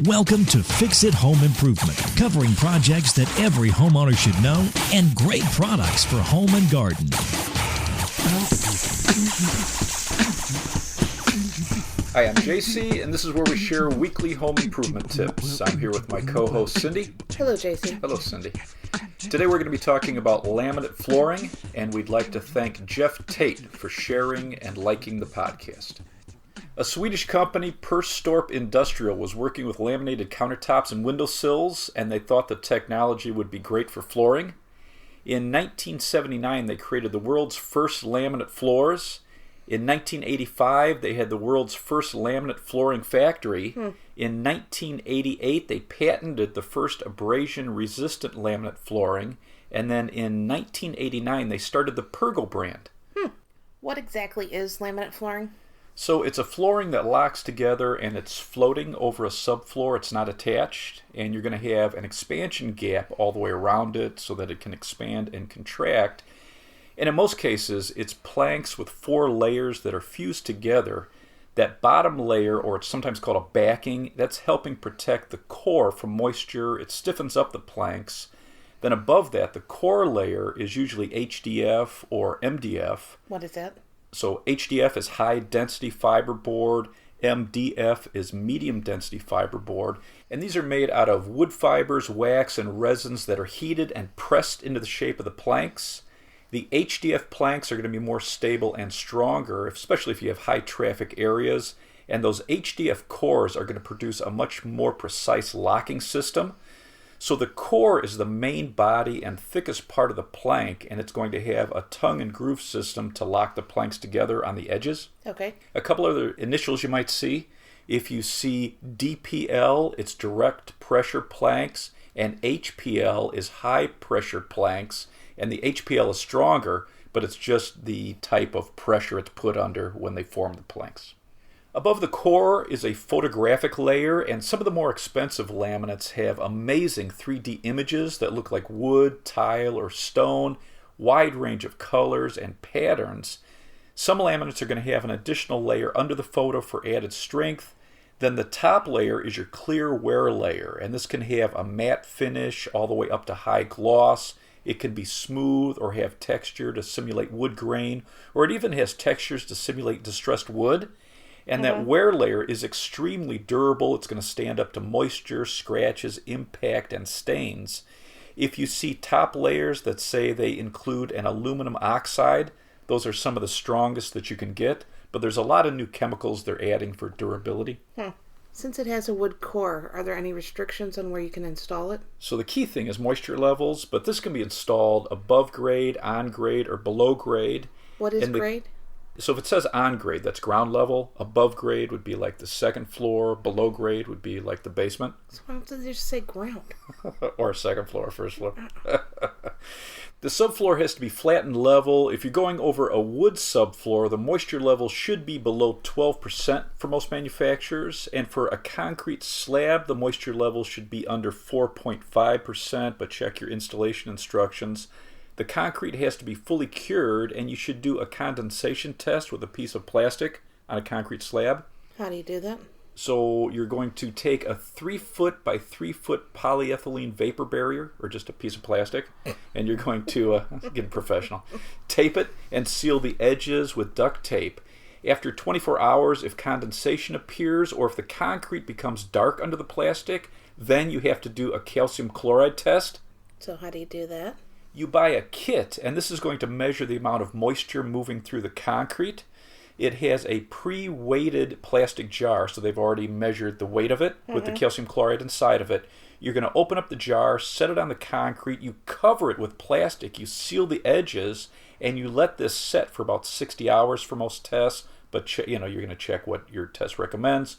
Welcome to Fix It Home Improvement, covering projects that every homeowner should know and great products for home and garden. Hi, I'm JC, and this is where we share weekly home improvement tips. I'm here with my co-host, Cindy. Hello, JC. Hello, Cindy. Today we're going to be talking about laminate flooring, and we'd like to thank Jeff Tate for sharing and liking the podcast. A Swedish company, Perstorp Industrial, was working with laminated countertops and windowsills, and they thought the technology would be great for flooring. In 1979, they created the world's first laminate floors. In 1985, they had the world's first laminate flooring factory. In 1988, they patented the first abrasion-resistant laminate flooring. And then in 1989, they started the Pergo brand. What exactly is laminate flooring? So it's a flooring that locks together and it's floating over a subfloor. It's not attached. And you're going to have an expansion gap all the way around it so that it can expand and contract. And in most cases, it's planks with 4 layers that are fused together. That bottom layer, or it's sometimes called a backing, that's helping protect the core from moisture. It stiffens up the planks. Then above that, the core layer is usually HDF or MDF. What is that? So HDF is high density fiberboard, MDF is medium density fiberboard, and these are made out of wood fibers, wax, and resins that are heated and pressed into the shape of the planks. The HDF planks are going to be more stable and stronger, especially if you have high traffic areas, and those HDF cores are going to produce a much more precise locking system. So the core is the main body and thickest part of the plank, and it's going to have a tongue and groove system to lock the planks together on the edges. Okay. A couple other initials you might see. If you see DPL, it's direct pressure planks, and HPL is high pressure planks, and the HPL is stronger, but it's just the type of pressure it's put under when they form the planks. Above the core is a photographic layer, and some of the more expensive laminates have amazing 3D images that look like wood, tile, or stone, wide range of colors and patterns. Some laminates are going to have an additional layer under the photo for added strength. Then the top layer is your clear wear layer, and this can have a matte finish all the way up to high gloss. It can be smooth or have texture to simulate wood grain, or it even has textures to simulate distressed wood. And that wear layer is extremely durable. It's going to stand up to moisture, scratches, impact, and stains. If you see top layers that say they include an aluminum oxide, those are some of the strongest that you can get. But there's a lot of new chemicals they're adding for durability. Since it has a wood core, are there any restrictions on where you can install it? So the key thing is moisture levels, but this can be installed above grade, on grade, or below grade. What is grade? So if it says on grade, that's ground level. Above grade would be like the second floor. Below grade would be like the basement. So why don't they just say ground? Or second floor, first floor. The subfloor has to be flat and level. If you're going over a wood subfloor, the moisture level should be below 12% for most manufacturers. And for a concrete slab, the moisture level should be under 4.5%, but check your installation instructions. The concrete has to be fully cured, and you should do a condensation test with a piece of plastic on a concrete slab. How do you do that? So you're going to take a 3-foot by 3-foot polyethylene vapor barrier, or just a piece of plastic, and you're going to, get professional, tape it and seal the edges with duct tape. After 24 hours, if condensation appears or if the concrete becomes dark under the plastic, then you have to do a calcium chloride test. So how do you do that? You buy a kit, and this is going to measure the amount of moisture moving through the concrete. It has a pre-weighted plastic jar, so they've already measured the weight of it with the calcium chloride inside of it. You're going to open up the jar, set it on the concrete, you cover it with plastic, you seal the edges, and you let this set for about 60 hours for most tests, but you're going to check what your test recommends.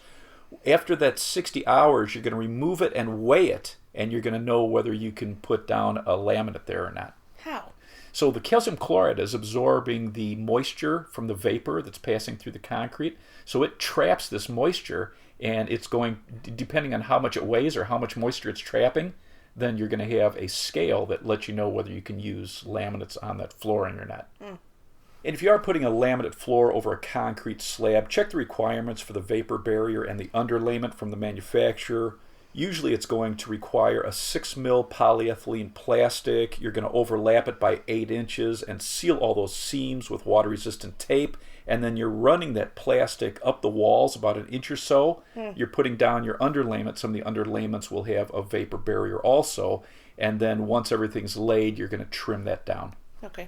After that 60 hours, you're going to remove it and weigh it, and you're going to know whether you can put down a laminate there or not. How? So the calcium chloride is absorbing the moisture from the vapor that's passing through the concrete. So it traps this moisture, and it's going, depending on how much it weighs or how much moisture it's trapping, then you're going to have a scale that lets you know whether you can use laminates on that flooring or not. And if you are putting a laminate floor over a concrete slab, check the requirements for the vapor barrier and the underlayment from the manufacturer. Usually it's going to require a 6 mil polyethylene plastic. You're going to overlap it by 8 inches and seal all those seams with water-resistant tape. And then you're running that plastic up the walls about an inch or so. You're putting down your underlayment. Some of the underlayments will have a vapor barrier also. And then once everything's laid, you're going to trim that down. Okay.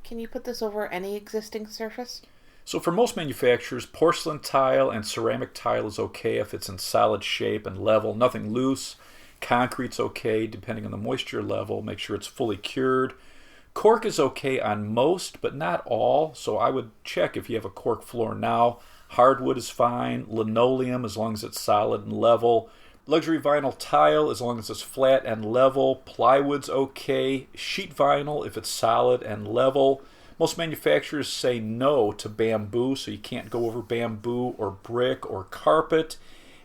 Can you put this over any existing surface? So for most manufacturers, porcelain tile and ceramic tile is okay if it's in solid shape and level, nothing loose. Concrete's okay depending on the moisture level. Make sure it's fully cured. Cork is okay on most, but not all, so I would check if you have a cork floor now. Hardwood is fine. Linoleum, as long as it's solid and level. Luxury vinyl tile, as long as it's flat and level. Plywood's okay. Sheet vinyl, if it's solid and level. Most manufacturers say no to bamboo, so you can't go over bamboo or brick or carpet.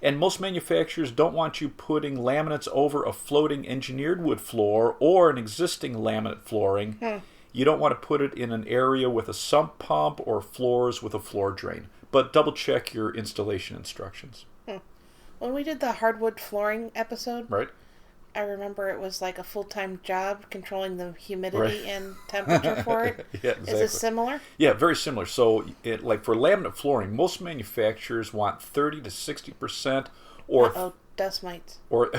And most manufacturers don't want you putting laminates over a floating engineered wood floor or an existing laminate flooring. You don't want to put it in an area with a sump pump or floors with a floor drain. But double check your installation instructions. When we did the hardwood flooring episode, Right? I remember it was like a full-time job controlling the humidity and temperature for it. Yeah, exactly. Is this similar? Yeah, very similar. So, like for laminate flooring, most manufacturers want 30 to 60%, or dust mites. or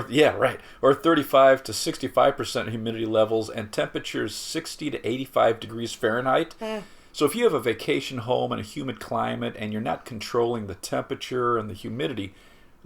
yeah, right, or 35 to 65% humidity levels, and temperatures 60 to 85 degrees Fahrenheit. So if you have a vacation home in a humid climate and you're not controlling the temperature and the humidity,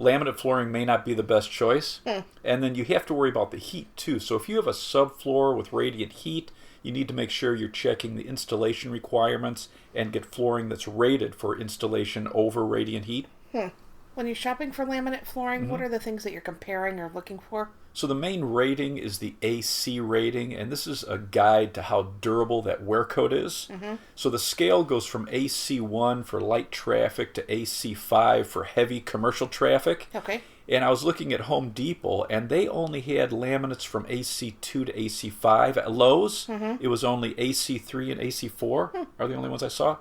laminate flooring may not be the best choice. And then you have to worry about the heat too. So if you have a subfloor with radiant heat, you need to make sure you're checking the installation requirements and get flooring that's rated for installation over radiant heat. When you're shopping for laminate flooring, what are the things that you're comparing or looking for? So the main rating is the AC rating, and this is a guide to how durable that wear coat is. So the scale goes from AC1 for light traffic to AC5 for heavy commercial traffic. Okay. And I was looking at Home Depot, and they only had laminates from AC2 to AC5. At Lowe's, it was only AC3 and AC4 are the only ones I saw.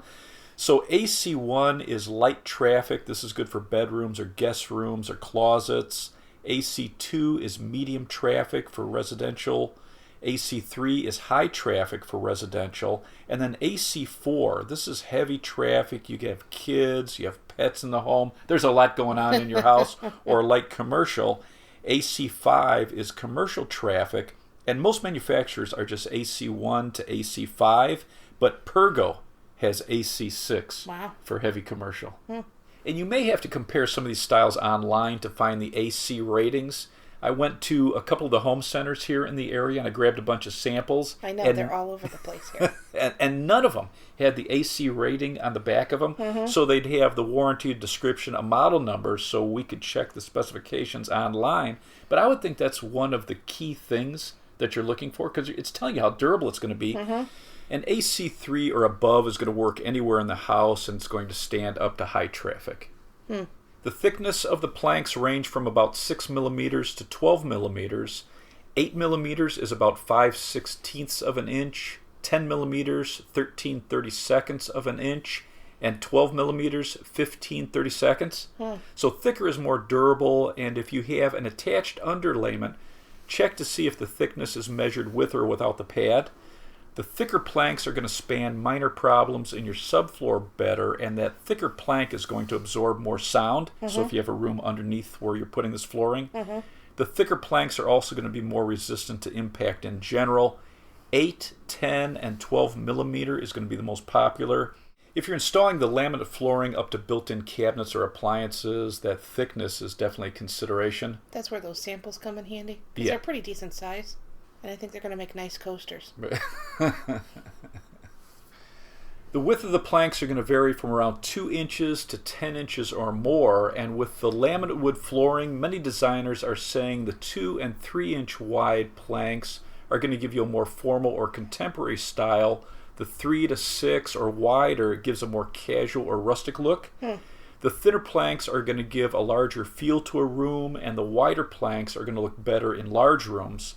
So AC1 is light traffic. This is good for bedrooms or guest rooms or closets. AC2 is medium traffic for residential. AC3 is high traffic for residential. And then AC4, this is heavy traffic. You have kids, you have pets in the home. There's a lot going on in your house, or light commercial. AC5 is commercial traffic. And most manufacturers are just AC1 to AC5, but Pergo has AC6 for heavy commercial. And you may have to compare some of these styles online to find the AC ratings. I went to a couple of the home centers here in the area and I grabbed a bunch of samples. I know, they're all over the place here. and none of them had the AC rating on the back of them. So they'd have the warranty description, a model number, so we could check the specifications online. But I would think that's one of the key things that you're looking for, because it's telling you how durable it's going to be. And AC3 or above is going to work anywhere in the house, and it's going to stand up to high traffic. The thickness of the planks range from about 6 millimeters to 12 millimeters. 8 millimeters is about 5/16 of an inch. 10 millimeters, 13/32 of an inch. And 12 millimeters, 15/32. So thicker is more durable, and if you have an attached underlayment, check to see if the thickness is measured with or without the pad. The thicker planks are going to span minor problems in your subfloor better, and that thicker plank is going to absorb more sound. So if you have a room underneath where you're putting this flooring, the thicker planks are also going to be more resistant to impact in general. 8, 10, and 12 millimeter is going to be the most popular. If you're installing the laminate flooring up to built-in cabinets or appliances, that thickness is definitely a consideration. That's where those samples come in handy, because they're pretty decent size. And I think they're going to make nice coasters. The width of the planks are going to vary from around 2 inches to 10 inches or more. And with the laminate wood flooring, many designers are saying the 2 and 3 inch wide planks are going to give you a more formal or contemporary style. The 3 to 6 or wider gives a more casual or rustic look. The thinner planks are going to give a larger feel to a room, and the wider planks are going to look better in large rooms.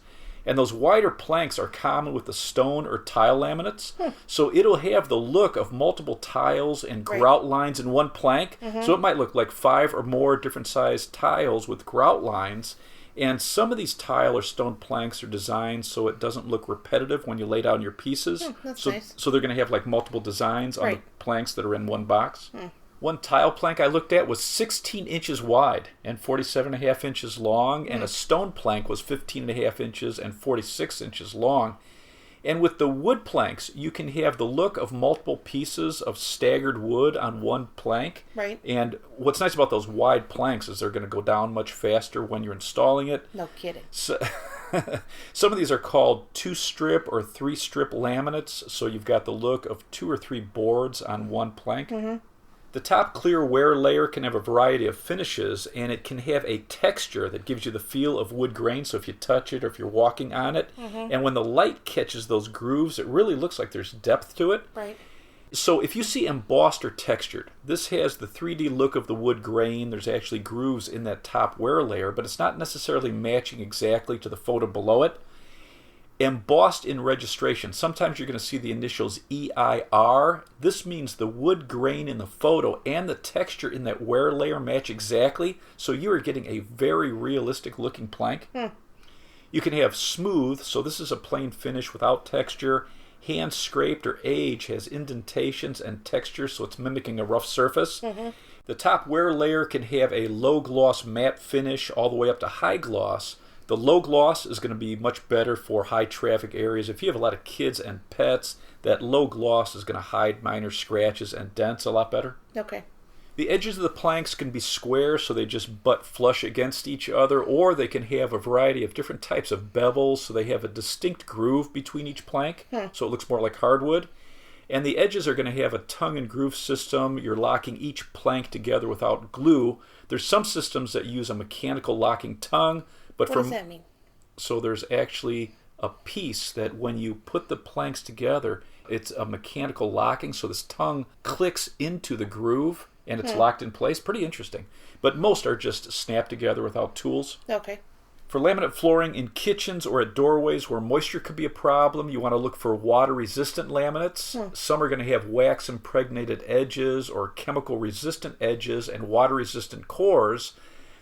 And those wider planks are common with the stone or tile laminates. So it'll have the look of multiple tiles and grout lines in one plank. So it might look like 5 or more different sized tiles with grout lines. And some of these tile or stone planks are designed so it doesn't look repetitive when you lay down your pieces. That's nice. So they're going to have like multiple designs on the planks that are in one box. One tile plank I looked at was 16 inches wide and 47.5 inches long, and a stone plank was 15.5 inches and 46 inches long. And with the wood planks, you can have the look of multiple pieces of staggered wood on one plank. Right. And what's nice about those wide planks is they're going to go down much faster when you're installing it. No kidding. So, some of these are called 2-strip or 3-strip laminates, so you've got the look of 2 or 3 boards on one plank. The top clear wear layer can have a variety of finishes, and it can have a texture that gives you the feel of wood grain, so if you touch it or if you're walking on it, and when the light catches those grooves, it really looks like there's depth to it. Right. So if you see embossed or textured, this has the 3D look of the wood grain. There's actually grooves in that top wear layer, but it's not necessarily matching exactly to the photo below it. Embossed in registration, sometimes you're going to see the initials EIR. This means the wood grain in the photo and the texture in that wear layer match exactly, so you are getting a very realistic looking plank. You can have smooth, so this is a plain finish without texture. Hand scraped or age has indentations and texture, so it's mimicking a rough surface. The top wear layer can have a low gloss matte finish all the way up to high gloss. The low gloss is going to be much better for high traffic areas. If you have a lot of kids and pets, that low gloss is going to hide minor scratches and dents a lot better. Okay. The edges of the planks can be square, so they just butt flush against each other, or they can have a variety of different types of bevels, so they have a distinct groove between each plank, so it looks more like hardwood. And the edges are going to have a tongue and groove system. You're locking each plank together without glue. There's some systems that use a mechanical locking tongue, but What does that mean? So there's actually a piece that when you put the planks together, it's a mechanical locking, so this tongue clicks into the groove and it's locked in place. Pretty interesting. But most are just snapped together without tools. Okay. For laminate flooring in kitchens or at doorways where moisture could be a problem, you want to look for water-resistant laminates. Some are going to have wax-impregnated edges or chemical-resistant edges and water-resistant cores.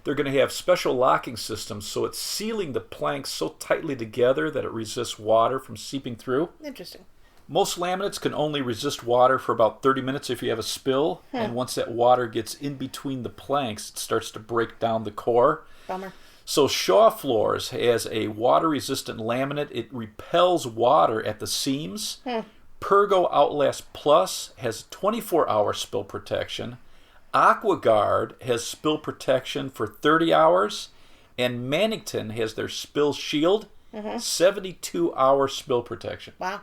They're going to have special locking systems, so it's sealing the planks so tightly together that it resists water from seeping through. Interesting. Most laminates can only resist water for about 30 minutes if you have a spill, and once that water gets in between the planks, it starts to break down the core. Bummer. So Shaw Floors has a water-resistant laminate. It repels water at the seams. Pergo Outlast Plus has 24-hour spill protection. AquaGuard has spill protection for 30 hours, and Mannington has their Spill Shield, 72-hour spill protection. Wow.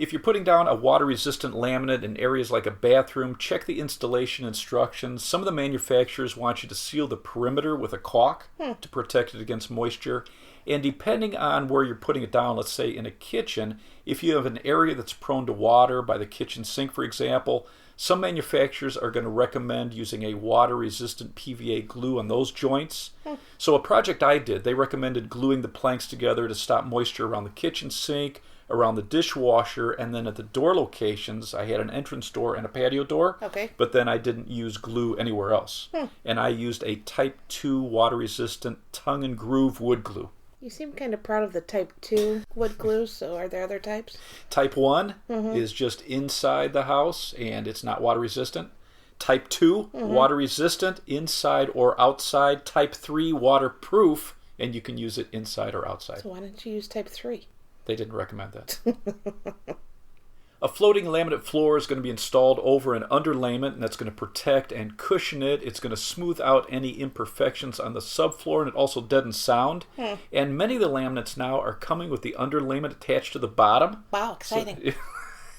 If you're putting down a water-resistant laminate in areas like a bathroom, check the installation instructions. Some of the manufacturers want you to seal the perimeter with a caulk to protect it against moisture. And depending on where you're putting it down, let's say in a kitchen, if you have an area that's prone to water, by the kitchen sink, for example, some manufacturers are going to recommend using a water-resistant PVA glue on those joints. So a project I did, they recommended gluing the planks together to stop moisture around the kitchen sink, around the dishwasher, and then at the door locations, I had an entrance door and a patio door. Okay. But then I didn't use glue anywhere else. And I used a Type 2 water-resistant tongue and groove wood glue. You seem kind of proud of the Type 2 wood glue, so are there other types? Type 1 is just inside the house, and it's not water-resistant. Type 2, water-resistant, inside or outside. Type 3, waterproof, and you can use it inside or outside. So why don't you use Type 3? They didn't recommend that. A floating laminate floor is going to be installed over an underlayment, and that's going to protect and cushion it. It's going to smooth out any imperfections on the subfloor, and it also deadens sound. And many of the laminates now are coming with the underlayment attached to the bottom. Wow, exciting. So,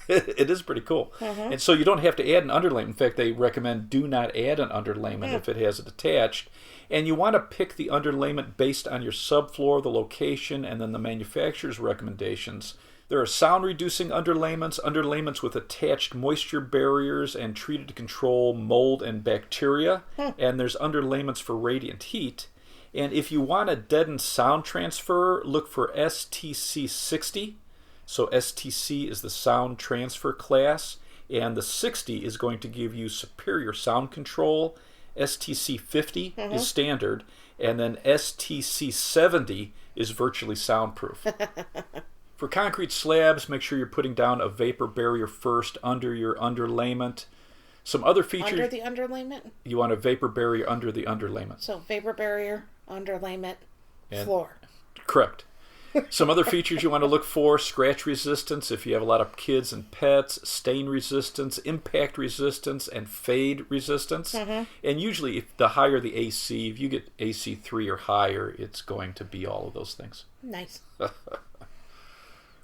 it is pretty cool. And so you don't have to add an underlayment. In fact, they recommend do not add an underlayment if it has it attached. And you want to pick the underlayment based on your subfloor, the location, and then the manufacturer's recommendations. There are sound-reducing underlayments, underlayments with attached moisture barriers and treated to control mold and bacteria, and there's underlayments for radiant heat. And if you want a deadened sound transfer, look for STC 60. So STC is the sound transfer class, and the 60 is going to give you superior sound control. STC 50 is standard, and then STC 70 is virtually soundproof. For concrete slabs, make sure you're putting down a vapor barrier first under your underlayment. Some other features... Under the underlayment? You want a vapor barrier under the underlayment. So vapor barrier, underlayment, floor. Correct. Some other features you want to look for: scratch resistance if you have a lot of kids and pets, stain resistance, impact resistance, and fade resistance. And usually, if the higher the AC, if you get AC 3 or higher, it's going to be all of those things. Nice.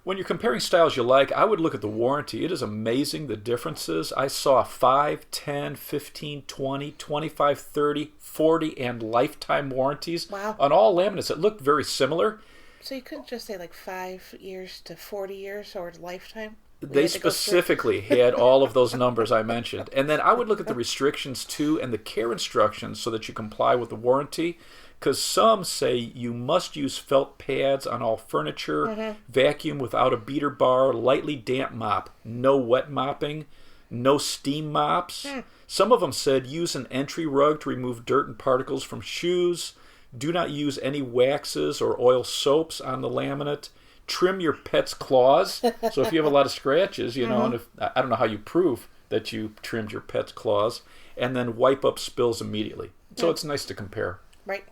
When you're comparing styles you like, I would look at the warranty. It is amazing the differences. I saw 5, 10, 15, 20, 25, 30, 40, and lifetime warranties on all laminates that looked very similar. So you couldn't just say like 5 years to 40 years or lifetime? They specifically had all of those numbers I mentioned. And then I would look at the restrictions too and the care instructions so that you comply with the warranty. Because some say you must use felt pads on all furniture, vacuum without a beater bar, lightly damp mop, no wet mopping, no steam mops. Some of them said use an entry rug to remove dirt and particles from shoes. Do not use any waxes or oil soaps on the laminate. Trim your pet's claws. So if you have a lot of scratches, you know, and if, I don't know how you prove that you trimmed your pet's claws, and then wipe up spills immediately. So it's nice to compare. Right.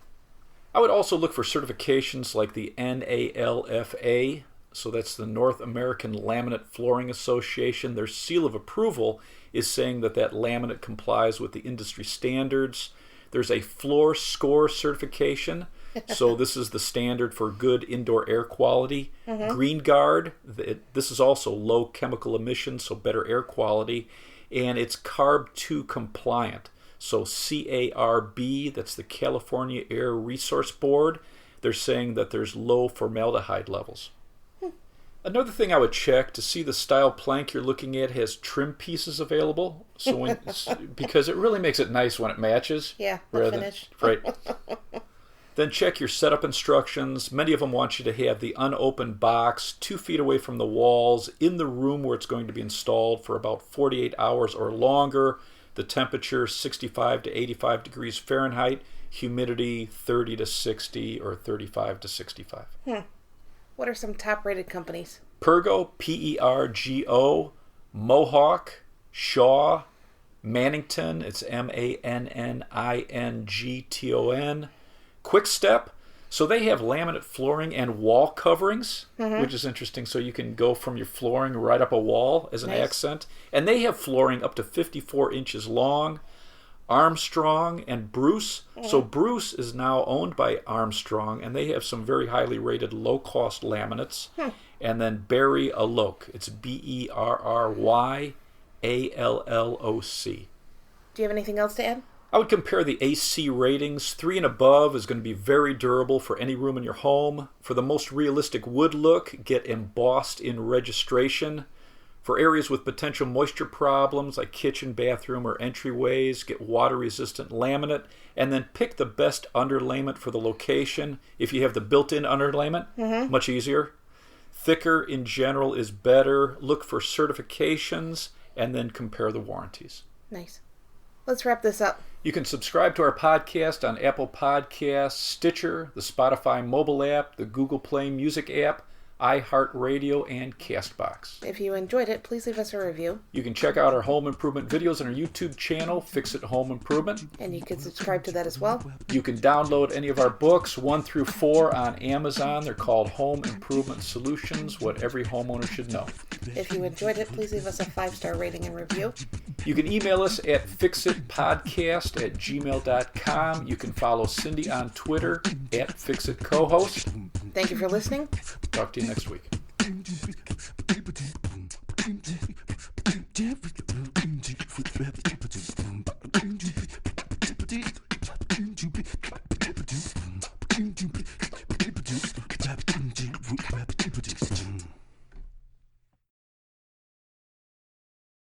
I would also look for certifications like the NALFA, so that's the North American Laminate Flooring Association. Their seal of approval is saying that that laminate complies with the industry standards. There's a floor score certification, so this is the standard for good indoor air quality. Green Guard, this is also low chemical emissions, so better air quality, and it's CARB 2 compliant. So CARB, that's the California Air Resource Board, they're saying that there's low formaldehyde levels. Another thing I would check to see the style plank you're looking at has trim pieces available. So when, because it really makes it nice when it matches. Yeah, the finish. Right. Then check your setup instructions. Many of them want you to have the unopened box 2 feet away from the walls in the room where it's going to be installed for about 48 hours or longer. The temperature 65 to 85 degrees Fahrenheit, humidity 30 to 60 or 35 to 65. What are some top-rated companies? Pergo, P-E-R-G-O, Mohawk, Shaw, Mannington, it's M-A-N-N-I-N-G-T-O-N, Quick Step. So they have laminate flooring and wall coverings, which is interesting. So you can go from your flooring right up a wall as an accent. And they have flooring up to 54 inches long. Armstrong and Bruce. So Bruce is now owned by Armstrong, and they have some very highly rated low-cost laminates. And then Barry Alloc. It's B-E-R-R-Y-A-L-L-O-C. Do you have anything else to add? I would compare the AC ratings. 3 and above is going to be very durable for any room in your home. For the most realistic wood look, get embossed in registration. For areas with potential moisture problems like kitchen, bathroom, or entryways, get water-resistant laminate. And then pick the best underlayment for the location. If you have the built-in underlayment, much easier. Thicker in general is better. Look for certifications and then compare the warranties. Nice. Let's wrap this up. You can subscribe to our podcast on Apple Podcasts, Stitcher, the Spotify mobile app, the Google Play Music app, iHeartRadio, and CastBox. If you enjoyed it, please leave us a review. You can check out our home improvement videos on our YouTube channel, Fix It Home Improvement. And you can subscribe to that as well. You can download any of our books, 1 through 4, on Amazon. They're called Home Improvement Solutions, What Every Homeowner Should Know. If you enjoyed it, please leave us a 5-star rating and review. You can email us at fixitpodcast@gmail.com. You can follow Cindy on Twitter at FixitCohost. Thank you for listening. Talk to you next week.